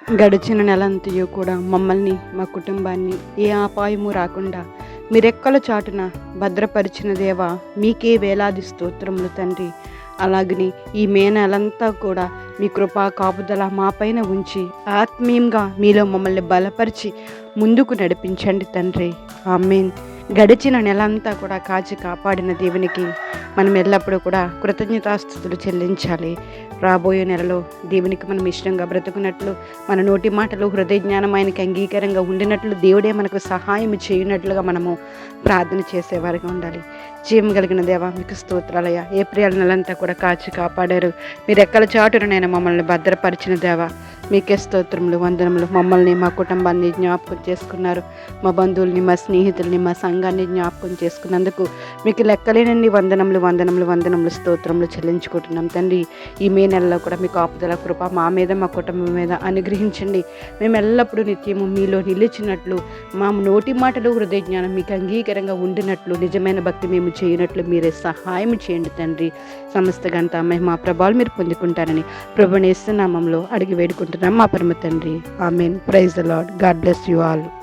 గడిచిన నెలంతయు కూడా మమ్మల్ని, మా కుటుంబాన్ని ఏ అపాయము రాకుండా మీరెక్కల చాటున భద్రపరిచిన దేవా, మీకే వేలాది స్తోత్రములు తండ్రి. అలాగని ఈ మే నెలంతా కూడా మీ కృపా కాపుదల మా పైన ఉంచి ఆత్మీయంగా మీలో మమ్మల్ని బలపరిచి ముందుకు నడిపించండి తండ్రి. ఆమేన్. గడిచిన నెలంతా కూడా కాచి కాపాడిన దేవునికి మనం ఎల్లప్పుడూ కూడా కృతజ్ఞతాస్తుతులు చెల్లించాలి. రాబోయే నెలలో దేవునికి మనం ఇష్టంగా బ్రతుకున్నట్లు, మన నోటి మాటలు హృదయ జ్ఞానం ఆయనకి అంగీకారంగా ఉండినట్లు, దేవుడే మనకు సహాయం చేయనట్లుగా మనము ప్రార్థన చేసేవారిగా ఉండాలి. జీవం కలిగిన దేవా, మీకు స్తోత్రాలయ్యా. ఏప్రిల్ నెలంతా కూడా కాచి కాపాడారు. మీరు ఎక్కల చాటున నేను మమ్మల్ని భద్రపరిచిన దేవా, మీకే స్తోత్రములు, వందనములు. మమ్మల్ని, మా కుటుంబాన్ని జ్ఞాపకం చేసుకున్నారు. మా బంధువుల్ని, మా స్నేహితుల్ని, మా సంఘాన్ని జ్ఞాపకం చేసుకున్నందుకు మీకు లెక్కలేనండి వందనములు, వందనములు, వందనములు, స్తోత్రములు చెల్లించుకుంటున్నాం తండ్రి. ఈ మే నెలలో కూడా మీకు ఆపుదల కృప మా మీద, మా కుటుంబం మీద అనుగ్రహించండి. మేము ఎల్లప్పుడూ నిత్యము మీలో నిలిచినట్లు, మా నోటి మాటలు హృదయ జ్ఞానం మీకు అంగీకారంగా ఉండినట్లు, నిజమైన భక్తి మేము చేయనట్లు మీరే సహాయం చేయండి తండ్రి. సమస్త గంట మహిమ ప్రభావాలు మీరు పొందుకుంటారని ప్రభువుని యేసు నామములో అడిగి వేడుకుంటున్నాం మా పరమ తండ్రి. Amen. Praise the lord. God bless you all.